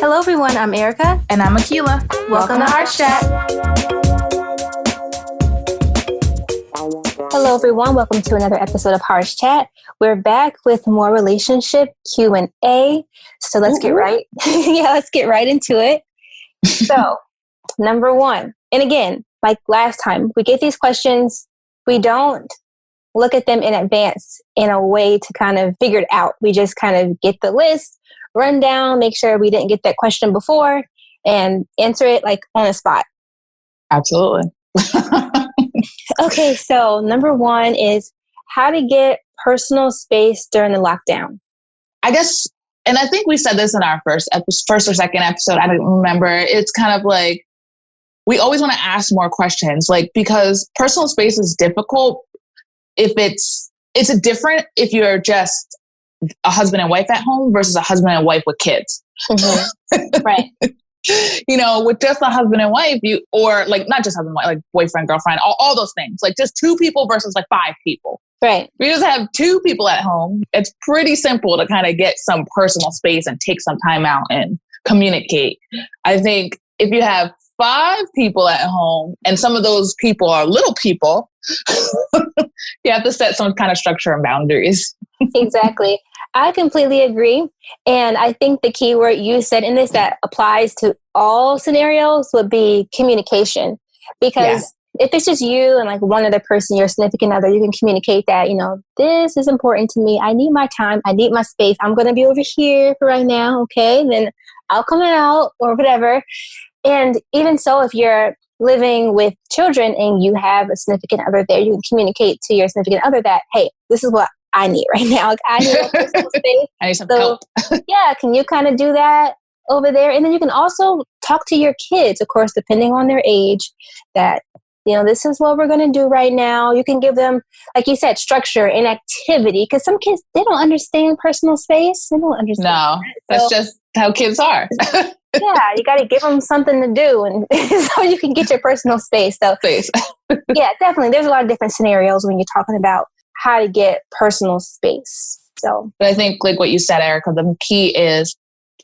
Hello, everyone. I'm Erica. And I'm Akilah. Welcome to HeartsChat. Hello, everyone. Welcome to another episode of HeartsChat. We're back with more relationship Q&A. So let's get right. Let's get right into it. So, number one, and again, like last time, we get these questions. We don't look at them in advance in a way to kind of figure it out. We just kind of get the list, run down, make sure we didn't get that question before, and answer it like on the spot. Absolutely. Okay, so number one is how to get personal space during the lockdown. I guess, and I think we said this in our first or second episode, I don't remember. It's kind of like, we always want to ask more questions, like, because personal space is difficult if it's different if you're just a husband and wife at home versus a husband and wife with kids. Mm-hmm. Right. You know, with just a husband and wife, or like not just husband and wife, like boyfriend, girlfriend, all those things, like just two people versus like five people. Right. We just have two people at home. It's pretty simple to kind of get some personal space and take some time out and communicate. I think if you have five people at home and some of those people are little people, you have to set some kind of structure and boundaries. Exactly. I completely agree. And I think the key word you said in this that applies to all scenarios would be communication. Because if it's just you and like one other person, your significant other, you can communicate that, you know, this is important to me. I need my time. I need my space. I'm going to be over here for right now. Okay. Then I'll come out or whatever. And even so, if you're living with children and you have a significant other there, you can communicate to your significant other that, hey, this is what I need right now. Like, I need a personal space. I need some help. Can you kind of do that over there? And then you can also talk to your kids, of course, depending on their age, that, you know, this is what we're going to do right now. You can give them, like you said, structure and activity, because some kids, they don't understand personal space. They don't understand. No, that's just how kids are. You got to give them something to do, and so you can get your personal space. So, yeah, definitely. There's a lot of different scenarios when you're talking about how to get personal space. So, but I think, like what you said, Erica, the key is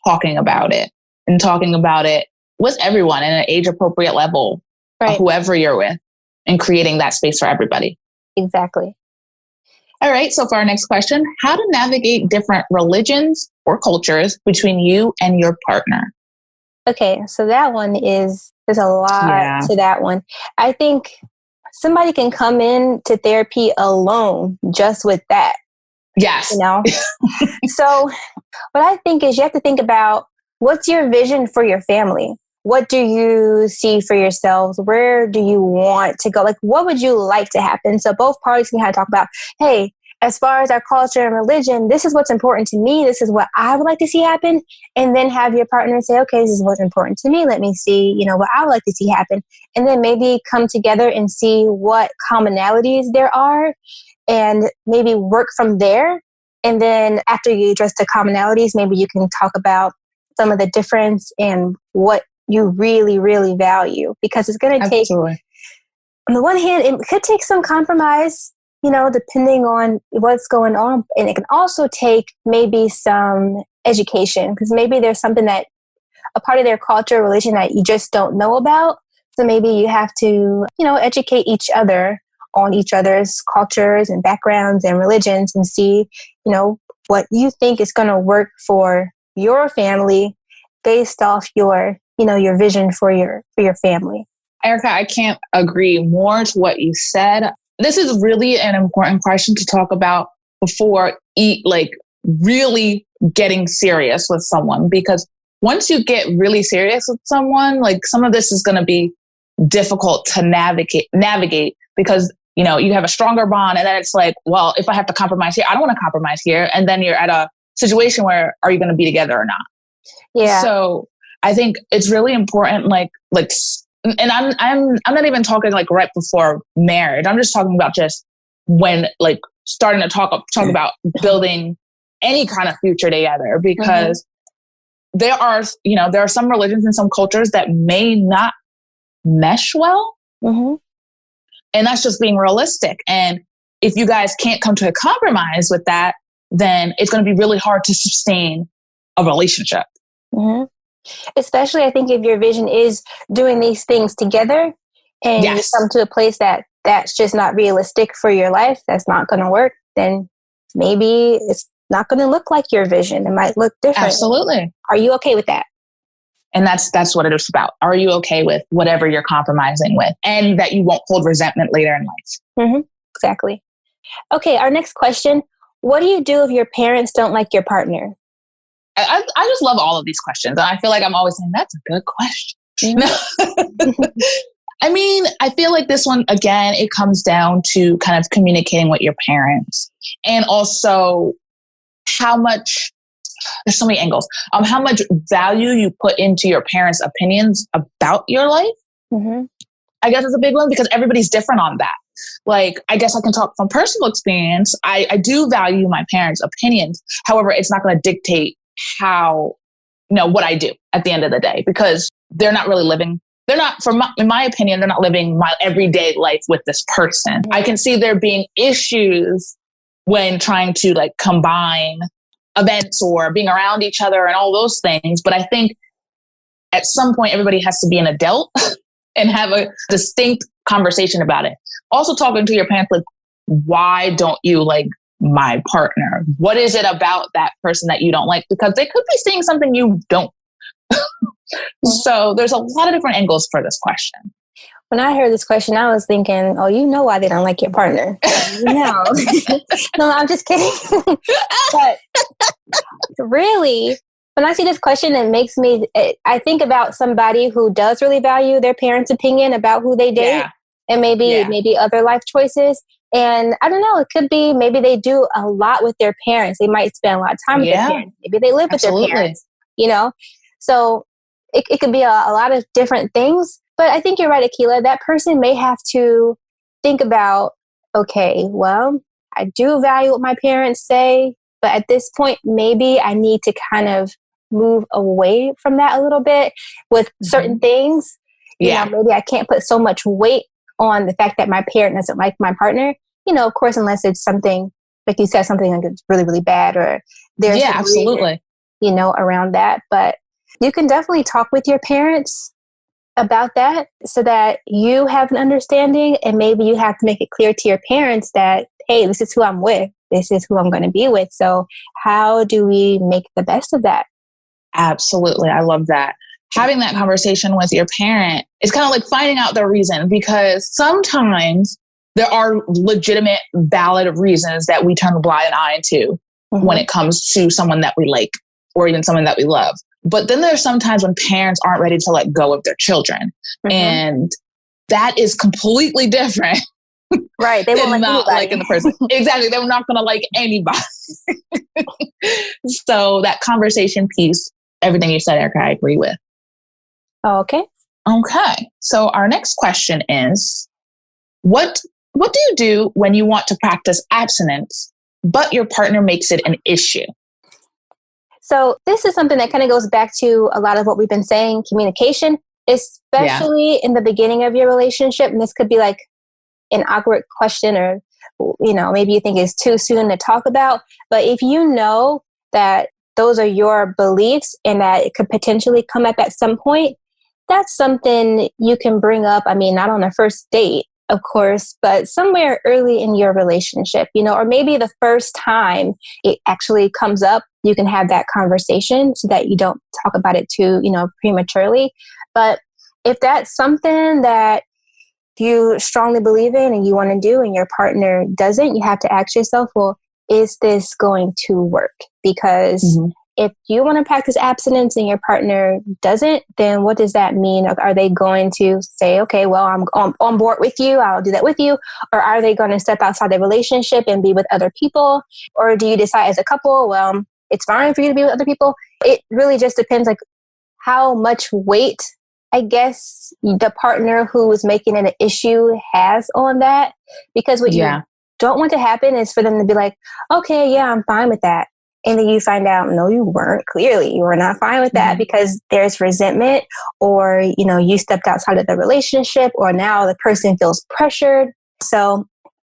talking about it with everyone in an age-appropriate level, right. Whoever you're with, and creating that space for everybody. Exactly. All right. So for our next question, how to navigate different religions or cultures between you and your partner? Okay, so that one there's a lot to that one. I think somebody can come in to therapy alone just with that. Yes. You know? So what I think is you have to think about, what's your vision for your family? What do you see for yourselves? Where do you want to go? Like, what would you like to happen? So both parties can kind of talk about, hey, as far as our culture and religion, this is what's important to me. This is what I would like to see happen. And then have your partner say, okay, this is what's important to me. Let me see, you know, what I would like to see happen. And then maybe come together and see what commonalities there are and maybe work from there. And then after you address the commonalities, maybe you can talk about some of the difference and what you really, really value. Because it's going to take, on the one hand, it could take some compromise, you know, depending on what's going on. And it can also take maybe some education, because maybe there's something that a part of their culture or religion that you just don't know about. So maybe you have to, you know, educate each other on each other's cultures and backgrounds and religions and see, you know, what you think is going to work for your family based off your, you know, your vision for your family. Erica, I can't agree more to what you said. This is really an important question to talk about before really getting serious with someone, because once you get really serious with someone, like, some of this is going to be difficult to navigate because, you know, you have a stronger bond, and then it's like, well, if I have to compromise here, I don't want to compromise here. And then you're at a situation where, are you going to be together or not? Yeah. So I think it's really important, and I'm not even talking like right before marriage. I'm just talking about just when, like, starting to talk about building any kind of future together, because there are some religions and some cultures that may not mesh well. And that's just being realistic. And if you guys can't come to a compromise with that, then it's going to be really hard to sustain a relationship. Especially, I think if your vision is doing these things together and you Yes, come to a place that that's just not realistic for your life, that's not going to work, then maybe it's not going to look like your vision. It might look different. absolutely. Are you okay with that? And that's what it is about. Are you okay with whatever you're compromising with, and that you won't hold resentment later in life? Mm-hmm. Exactly. Okay, our next question. What do you do if your parents don't like your partner? I just love all of these questions. And I feel like I'm always saying, that's a good question. Mm-hmm. I mean, I feel like this one, again, it comes down to kind of communicating with your parents, and also how much, there's so many angles, how much value you put into your parents' opinions about your life. Mm-hmm. I guess it's a big one because everybody's different on that. Like, I guess I can talk from personal experience. I do value my parents' opinions. However, it's not going to dictate how, what I do at the end of the day, because they're not really living. They're not, in my opinion, they're not living my everyday life with this person. I can see there being issues when trying to like combine events or being around each other and all those things. But I think at some point, everybody has to be an adult and have a distinct conversation about it. Also talking to your parents, like, why don't you like my partner? What is it about that person that you don't like? Because they could be seeing something you don't. So there's a lot of different angles for this question. When I heard this question, I was thinking, oh, you know why they don't like your partner. No, no, I'm just kidding. But really, when I see this question, I think about somebody who does really value their parents' opinion about who they date, and maybe other life choices. And I don't know, it could be maybe they do a lot with their parents. They might spend a lot of time with their parents. Maybe they live with their parents, So it could be a lot of different things. But I think you're right, Akilah. That person may have to think about, okay, well, I do value what my parents say, but at this point, maybe I need to kind of move away from that a little bit with certain things. Maybe I can't put so much weight on the fact that my parent doesn't like my partner. Of course, unless it's something, like you said, something like it's really, really bad, or there's absolutely, around that. But you can definitely talk with your parents about that so that you have an understanding, and maybe you have to make it clear to your parents that, hey, this is who I'm with. This is who I'm going to be with. So how do we make the best of that? Absolutely. I love that. Having that conversation with your parent is kind of like finding out their reason, because sometimes there are legitimate, valid reasons that we turn a blind eye to when it comes to someone that we like or even someone that we love. But then there's sometimes when parents aren't ready to let go of their children. And that is completely different. Right. They won't like not anybody. liking the person. Exactly. They're not going to like anybody. So that conversation piece, everything you said, Erica, I agree with. Okay. Okay. So our next question is, what do you do when you want to practice abstinence, but your partner makes it an issue? So this is something that kind of goes back to a lot of what we've been saying, communication, especially in the beginning of your relationship. And this could be like an awkward question, or, maybe you think it's too soon to talk about. But if you know that those are your beliefs and that it could potentially come up at some point, that's something you can bring up. I mean, not on a first date, of course, but somewhere early in your relationship, or maybe the first time it actually comes up, you can have that conversation so that you don't talk about it too, prematurely. But if that's something that you strongly believe in and you want to do and your partner doesn't, you have to ask yourself, well, is this going to work? Because if you want to practice abstinence and your partner doesn't, then what does that mean? Are they going to say, okay, well, I'm on board with you, I'll do that with you? Or are they going to step outside the relationship and be with other people? Or do you decide as a couple, well, it's fine for you to be with other people? It really just depends, like how much weight, I guess, the partner who is making it an issue has on that. Because what you don't want to happen is for them to be like, okay, yeah, I'm fine with that. And then you find out, no, you weren't. Clearly, you were not fine with that because there's resentment, or, you stepped outside of the relationship, or now the person feels pressured. So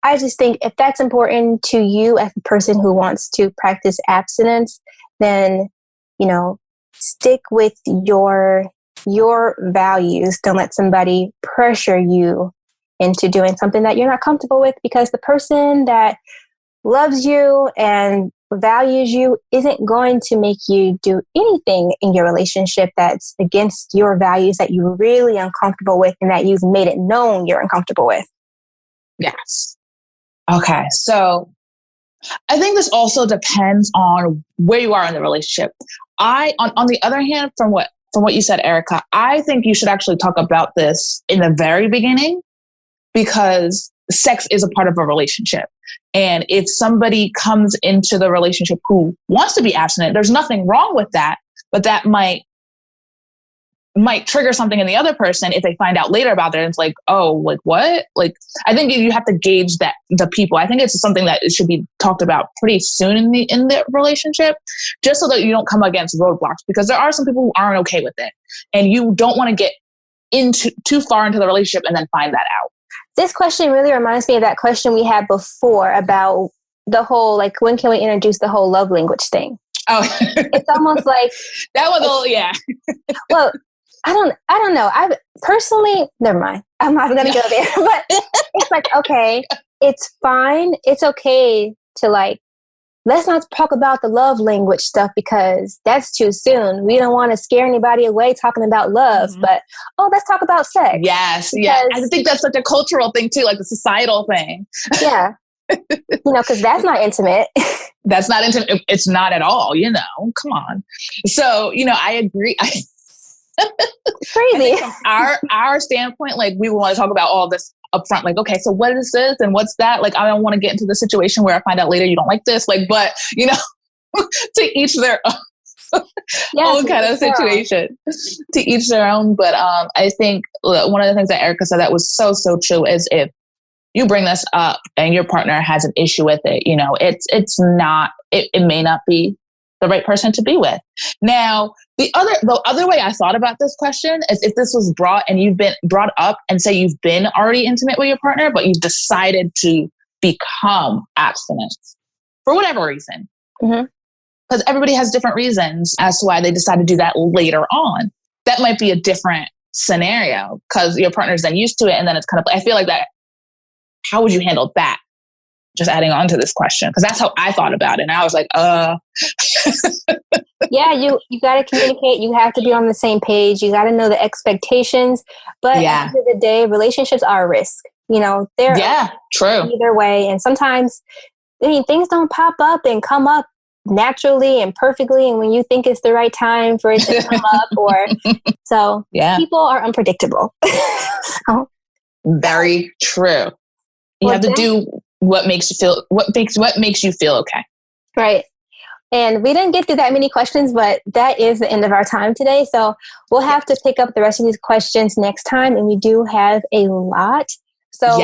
I just think if that's important to you as the person who wants to practice abstinence, then, stick with your values. Don't let somebody pressure you into doing something that you're not comfortable with, because the person that loves you and values you isn't going to make you do anything in your relationship that's against your values that you're really uncomfortable with and that you've made it known you're uncomfortable with. Yes. Okay. So I think this also depends on where you are in the relationship. On the other hand, from what you said, Erica, I think you should actually talk about this in the very beginning, because sex is a part of a relationship. And if somebody comes into the relationship who wants to be abstinent, there's nothing wrong with that, but that might trigger something in the other person if they find out later about it. And it's like, oh, like what? Like, I think you have to gauge that the people. I think it's something that it should be talked about pretty soon in the relationship, just so that you don't come against roadblocks, because there are some people who aren't okay with it, and you don't want to get into too far into the relationship and then find that out. This question really reminds me of that question we had before about the whole, like, when can we introduce the whole love language thing? Oh, it's almost like that was all. Yeah. Well, I don't know. I personally, never mind. I'm not going to go there, but it's like, okay, it's fine. It's okay to, like, let's not talk about the love language stuff because that's too soon. We don't want to scare anybody away talking about love, but let's talk about sex. Yes. Yeah. I think that's such a cultural thing too, like a societal thing. Yeah. Because that's not intimate. That's not intimate. It's not at all, come on. So, I agree. Crazy. From our standpoint, like, we want to talk about all this up front, like, okay, so what is this and what's that? Like, I don't want to get into the situation where I find out later you don't like this, like, but to each their own kind of situation. To each their own. But I think one of the things that Erica said that was so true is, if you bring this up and your partner has an issue with it, it may not be the right person to be with. Now, the other way I thought about this question is, if this was brought up and say you've been already intimate with your partner, but you've decided to become abstinent for whatever reason. Because everybody has different reasons as to why they decide to do that later on. That might be a different scenario because your partner's then used to it. And then it's kind of, I feel like that, how would you handle that? Just adding on to this question, because that's how I thought about it. And I was like, Yeah, you got to communicate. You have to be on the same page. You got to know the expectations. But at the end of the day, relationships are a risk. They're true either way. And sometimes, things don't pop up and come up naturally and perfectly. And when you think it's the right time for it to come up, people are unpredictable. Very true. You have to do what makes you feel okay. Right. And we didn't get through that many questions, but that is the end of our time today. So we'll have to pick up the rest of these questions next time. And we do have a lot. So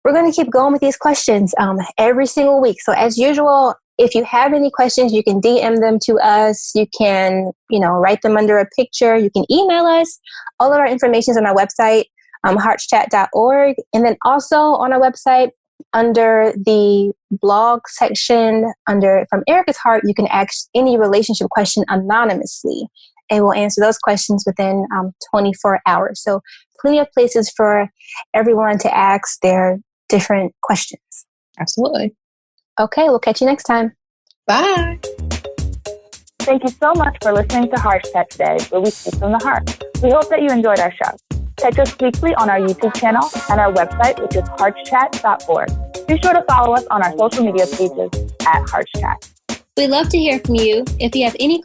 we're going to keep going with these questions every single week. So as usual, if you have any questions, you can DM them to us. You can, write them under a picture. You can email us. All of our information is on our website, HeartsChat.org. And then also on our website, under the blog section, from Erica's Heart, you can ask any relationship question anonymously, and we'll answer those questions within 24 hours. So plenty of places for everyone to ask their different questions. Absolutely. Okay, we'll catch you next time. Bye. Thank you so much for listening to HeartsChat today, where we speak from the heart. We hope that you enjoyed our show. Catch us weekly on our YouTube channel and our website, which is HeartsChat.org. Be sure to follow us on our social media pages at HeartsChat. We'd love to hear from you. If you have any